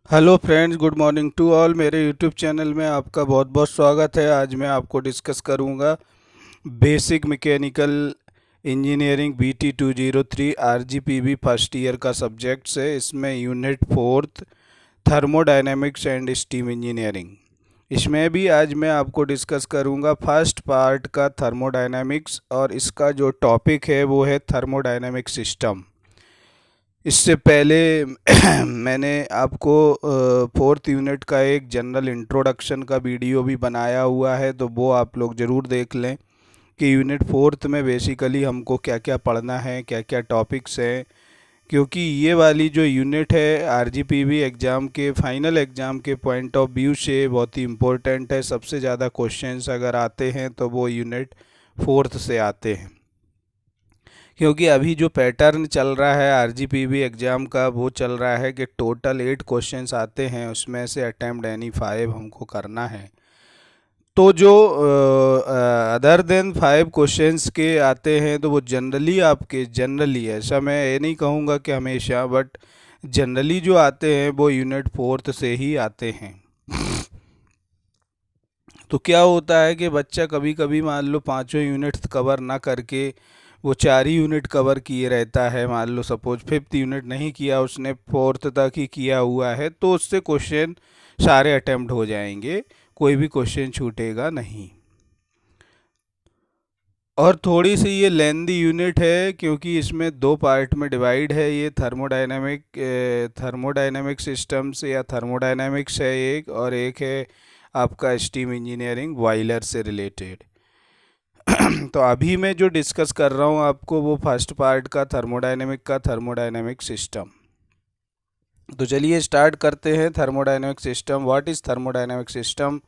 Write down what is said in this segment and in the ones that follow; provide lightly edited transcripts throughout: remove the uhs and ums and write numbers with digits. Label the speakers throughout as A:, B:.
A: Hello friends, good morning to all. मेरे YouTube channel में आपका बहुत बहुत स्वागत है। आज मैं आपको डिस्कस करूंगा basic mechanical engineering BT 203 RGPB first year का सब्जेक्ट्स है। इसमें unit fourth thermodynamics and steam engineering, इसमें भी आज मैं आपको डिस्कस करूंगा फर्स्ट पार्ट का थर्मोडायनेमिक्स, और इसका जो टॉपिक है वो है थर्मोडायनेमिक सिस्टम। इससे पहले मैंने आपको फोर्थ यूनिट का एक जनरल इंट्रोडक्शन का वीडियो भी बनाया हुआ है, तो वो आप लोग ज़रूर देख लें कि यूनिट फोर्थ में बेसिकली हमको क्या क्या पढ़ना है, क्या क्या टॉपिक्स हैं। क्योंकि ये वाली जो यूनिट है RGPB एग्ज़ाम के फाइनल एग्ज़ाम के पॉइंट ऑफ व्यू से बहुत ही इम्पोर्टेंट है। सबसे ज़्यादा क्वेश्चंस अगर आते हैं तो वो यूनिट फोर्थ से आते हैं। क्योंकि अभी जो पैटर्न चल रहा है RGPB एग्ज़ाम का, वो चल रहा है कि टोटल 8 क्वेश्चंस आते हैं, उसमें से अटेम्प्ट एनी 5 हमको करना है। तो जो अदर देन 5 क्वेश्चंस के आते हैं तो वो जनरली आपके, जनरली ऐसा मैं ये नहीं कहूँगा कि हमेशा, बट जनरली जो आते हैं वो यूनिट फोर्थ से ही आते हैं। तो क्या होता है कि बच्चा कभी कभी मान लो पांचों यूनिट कवर ना करके वो 4 ही यूनिट कवर किए रहता है। मान लो सपोज फिफ्थ यूनिट नहीं किया उसने, फोर्थ तक ही किया हुआ है, तो उससे क्वेश्चन सारे अटेम्प्ट हो जाएंगे, कोई भी क्वेश्चन छूटेगा नहीं। और थोड़ी सी ये लेंदी यूनिट है क्योंकि इसमें 2 पार्ट में डिवाइड है। ये थर्मोडायनेमिक सिस्टम्स या थर्मोडायनेमिक्स है एक, और एक है आपका स्टीम इंजीनियरिंग बॉयलर से रिलेटेड। तो अभी मैं जो डिस्कस कर रहा हूँ आपको वो फर्स्ट पार्ट का थर्मोडायनेमिक सिस्टम। तो चलिए स्टार्ट करते हैं। Thermodynamic system, what is thermodynamic system?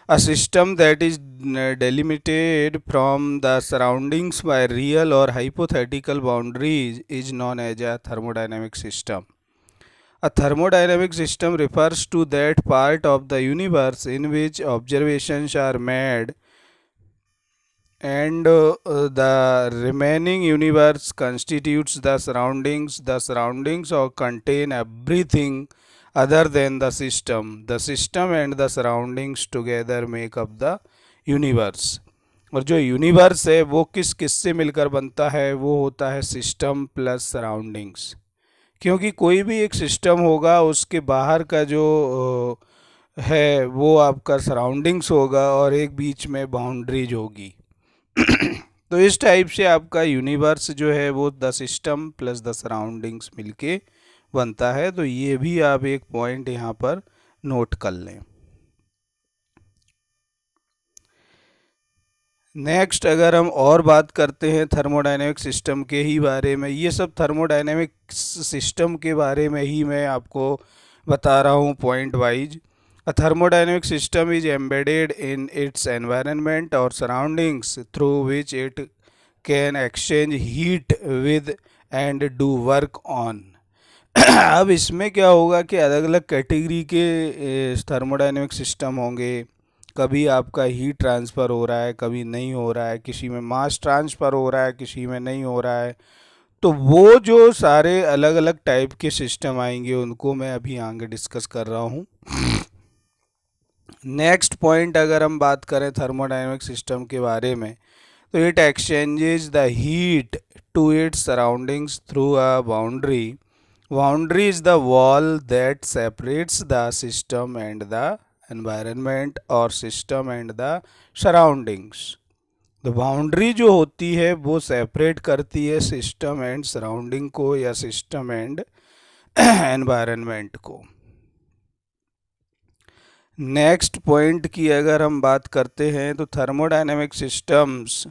A: A system that is delimited from the surroundings by real or hypothetical boundaries is known as a thermodynamic system. A thermodynamic system refers to that part of the universe in which observations are made and the remaining universe constitutes the surroundings. The surroundings contain everything other than the system. The system and the surroundings together make up the universe. और जो universe है वो किस किस से मिलकर बनता है? वो होता है सिस्टम प्लस सराउंडिंग्स। क्योंकि कोई भी एक सिस्टम होगा, उसके बाहर का जो है वो आपका सराउंडिंग्स होगा, और एक बीच में बाउंड्रीज होगी। तो इस टाइप से आपका यूनिवर्स जो है वो the system plus the surroundings मिलके बनता है। तो ये भी आप एक पॉइंट यहाँ पर नोट कर लें। नेक्स्ट अगर हम और बात करते हैं थर्मोडायनेमिक सिस्टम के ही बारे में, ये सब थर्मोडायनेमिक सिस्टम के बारे में ही मैं आपको बता रहा हूँ point wise. A thermodynamic system is embedded in its environment or surroundings through which it can exchange heat with and do work on. अब इसमें क्या होगा कि अलग अलग कैटेगरी के थर्मोडायनेमिक सिस्टम होंगे। कभी आपका हीट ट्रांसफ़र हो रहा है, कभी नहीं हो रहा है, किसी में मास ट्रांसफ़र हो रहा है, किसी में नहीं हो रहा है। तो वो जो सारे अलग अलग टाइप के सिस्टम आएंगे उनको मैं अभी आगे डिस्कस कर रहा हूँ। नेक्स्ट पॉइंट अगर हम बात करें थर्मोडायनेमिक सिस्टम के बारे में, तो it exchanges the heat to its surroundings through a boundary. Boundary is the wall that separates the system and the environment और सिस्टम एंड द सराउंडिंग्स। तो बाउंड्री जो होती है वो सेपरेट करती है सिस्टम एंड सराउंडिंग को, या सिस्टम एंड एनवायरनमेंट को। नेक्स्ट पॉइंट की अगर हम बात करते हैं तो thermodynamic systems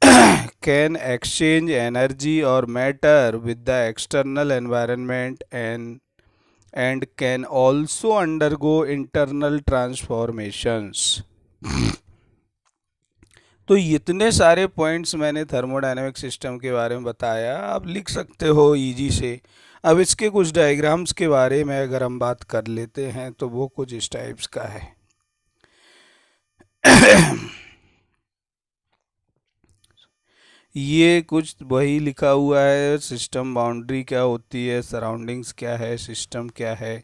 A: can exchange energy और matter with the external environment and can also undergo internal transformations. तो इतने सारे पॉइंट्स मैंने थर्मोडायनेमिक सिस्टम के बारे में बताया, आप लिख सकते हो इजी से। अब इसके कुछ डायग्राम्स के बारे में अगर हम बात कर लेते हैं तो वो कुछ इस टाइप्स का है। ये कुछ वही लिखा हुआ है, सिस्टम बाउंड्री क्या होती है, सराउंडिंग्स क्या है, सिस्टम क्या है,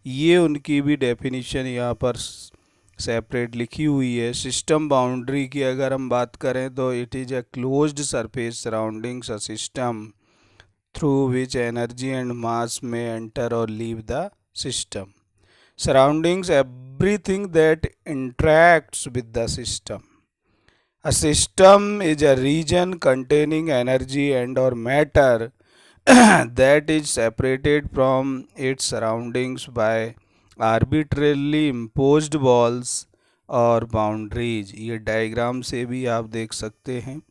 A: ये उनकी भी डेफिनेशन यहाँ पर सेपरेट लिखी हुई है। सिस्टम बाउंड्री की अगर हम बात करें तो it is a closed surface surroundings a system through which energy and mass में एंटर और leave the system. Surroundings everything that interacts with the system. A system is a region containing energy and or matter that is separated from its surroundings by arbitrarily imposed walls और boundaries. ये diagram से भी आप देख सकते हैं,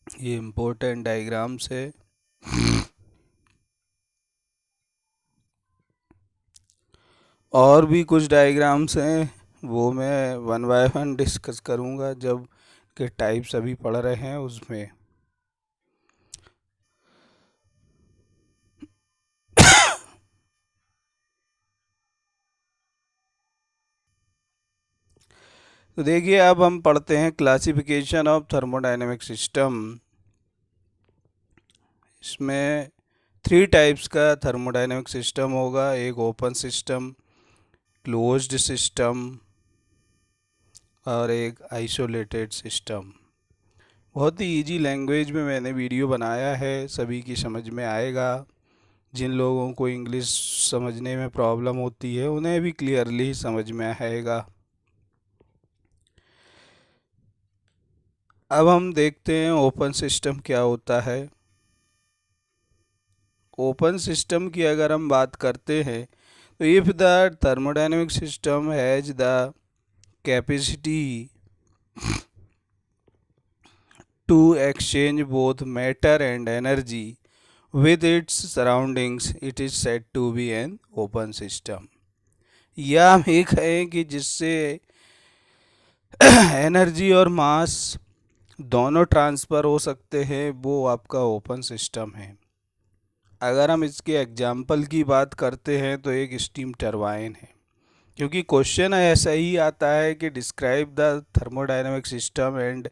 A: ये important diagrams है। और भी कुछ डायग्राम्स हैं, वो मैं वन बाय वन डिस्कस करूँगा जब के टाइप्स अभी पढ़ रहे हैं उसमें। तो देखिए अब हम पढ़ते हैं क्लासिफिकेशन ऑफ थर्मोडायनेमिक सिस्टम। इसमें 3 टाइप्स का थर्मोडायनेमिक सिस्टम होगा, एक ओपन सिस्टम, क्लोज्ड सिस्टम और एक आइसोलेटेड सिस्टम। बहुत ही इजी लैंग्वेज में मैंने वीडियो बनाया है, सभी की समझ में आएगा। जिन लोगों को इंग्लिश समझने में प्रॉब्लम होती है उन्हें भी क्लियरली समझ में आएगा। अब हम देखते हैं ओपन सिस्टम क्या होता है। ओपन सिस्टम की अगर हम बात करते हैं तो if the thermodynamic system has the capacity to exchange both matter and energy with its surroundings it is said to be an open system। या हम ये कहें कि जिससे एनर्जी और मास दोनों ट्रांसफ़र हो सकते हैं वो आपका ओपन सिस्टम है। अगर हम इसके एग्जाम्पल की बात करते हैं तो एक स्टीम टरबाइन है, क्योंकि क्वेश्चन ऐसा ही आता है कि describe the thermodynamic system and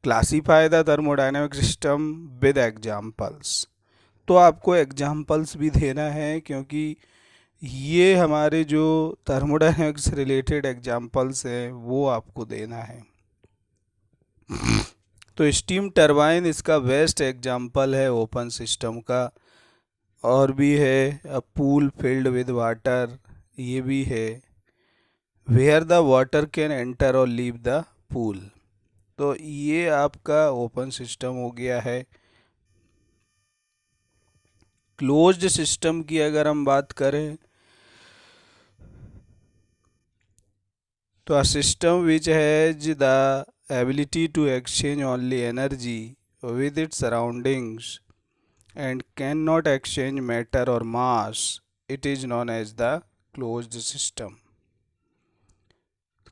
A: classify the thermodynamic system with examples. तो आपको एग्जाम्पल्स भी देना है, क्योंकि ये हमारे जो थर्मोडायनेमिक्स रिलेटेड एग्जाम्पल्स हैं वो आपको देना है। तो स्टीम टरबाइन इसका बेस्ट एग्जाम्पल है ओपन सिस्टम का। और भी है a pool filled with water, ये भी है where the water can enter और लीव द पूल। तो ये आपका ओपन सिस्टम हो गया है। क्लोज्ड सिस्टम की अगर हम बात करें तो a system which has the ability to exchange only energy with its surroundings and can not exchange matter और mass, it is known as the closed system.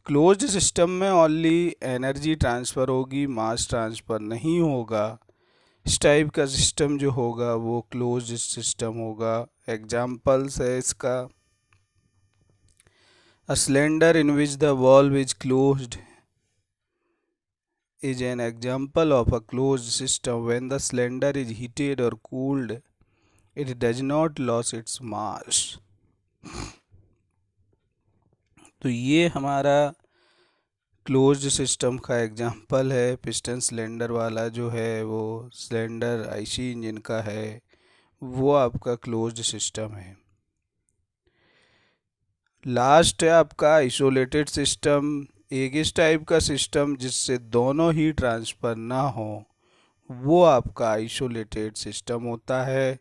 A: Closed system में ओनली एनर्जी ट्रांसफ़र होगी, mass transfer नहीं होगा। इस type का system जो होगा वो क्लोज्ड सिस्टम होगा। एग्जाम्पल्स है इसका, a cylinder in which the valve is closed is an example of a closed system. When the cylinder is heated or cooled, it does not lose its mass। तो ये हमारा closed system का example है। Piston cylinder वाला जो है वो cylinder IC engine का है, वो आपका क्लोज्ड सिस्टम है। लास्ट है आपका आइसोलेटेड सिस्टम। एक इस टाइप का सिस्टम जिससे दोनों ही ट्रांसफ़र ना हो, वो आपका आइसोलेटेड सिस्टम होता है।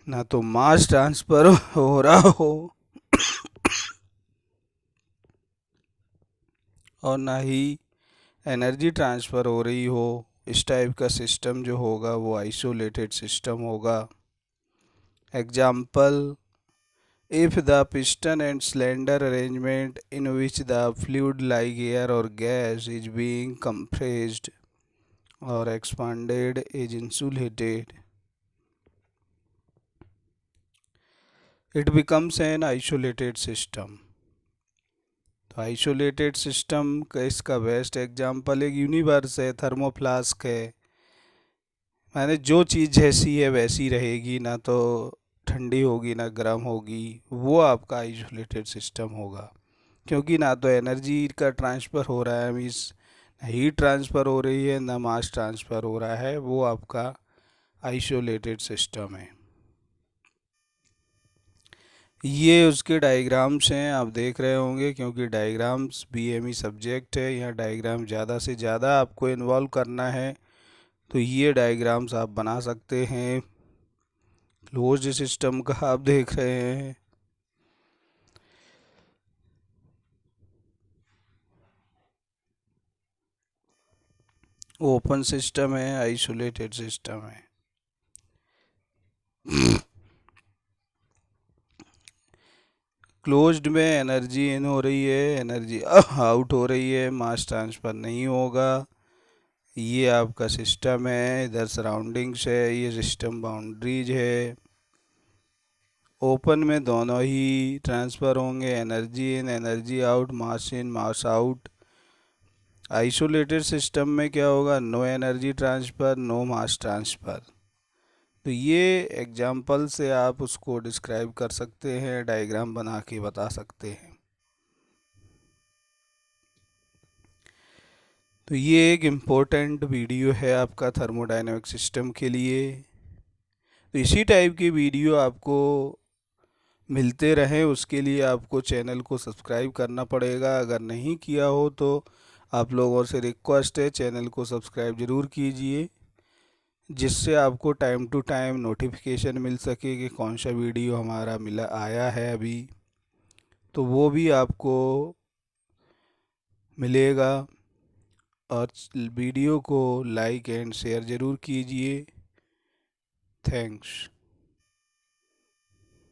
A: ना तो मास ट्रांसफ़र हो रहा हो और ना ही एनर्जी ट्रांसफ़र हो रही हो। इस टाइप का सिस्टम जो होगा वो आइसोलेटेड सिस्टम होगा। Example, if the piston and cylinder arrangement in which the fluid like air or gas is being compressed or expanded is insulated, it becomes an isolated system। तो isolated system का इसका best example एक universe है, थर्मोफ्लास्क है। माने जो चीज़ जैसी है वैसी रहेगी, ना तो ठंडी होगी ना गर्म होगी, वो आपका आइसोलेटेड सिस्टम होगा। क्योंकि ना तो एनर्जी का ट्रांसफ़र हो रहा है, मीन्स हीट ट्रांसफ़र हो रही है, ना मास ट्रांसफ़र हो रहा है, वो आपका आइसोलेटेड सिस्टम है। ये उसके डायग्राम्स हैं, आप देख रहे होंगे, क्योंकि डायग्राम्स बीएमई सब्जेक्ट है, यहाँ डायग्राम ज़्यादा से ज़्यादा आपको इन्वॉल्व करना है। तो ये डायग्राम्स आप बना सकते हैं। क्लोज्ड सिस्टम का आप देख रहे हैं, ओपन सिस्टम है, आइसोलेटेड सिस्टम है। क्लोज्ड में एनर्जी इन हो रही है, एनर्जी आउट हो रही है, मास ट्रांसफ़र नहीं होगा। ये आपका सिस्टम है, इधर सराउंडिंग्स है, ये सिस्टम बाउंड्रीज है। ओपन में दोनों ही ट्रांसफ़र होंगे, energy in energy out, mass in mass out. Isolated system में क्या होगा, no energy transfer, no mass transfer. तो ये एग्जाम्पल से आप उसको डिस्क्राइब कर सकते हैं, डायग्राम बना के बता सकते हैं। तो ये एक इम्पोर्टेंट वीडियो है आपका थर्मोडायनेमिक सिस्टम के लिए। तो इसी टाइप की वीडियो आपको मिलते रहें, उसके लिए आपको चैनल को सब्सक्राइब करना पड़ेगा। अगर नहीं किया हो तो आप लोगों से रिक्वेस्ट है, चैनल को सब्सक्राइब ज़रूर कीजिए, जिससे आपको टाइम टू टाइम नोटिफिकेशन मिल सके कि कौन सा वीडियो हमारा मिला आया है अभी, तो वो भी आपको मिलेगा। और वीडियो को लाइक एंड शेयर ज़रूर कीजिए। थैंक्स।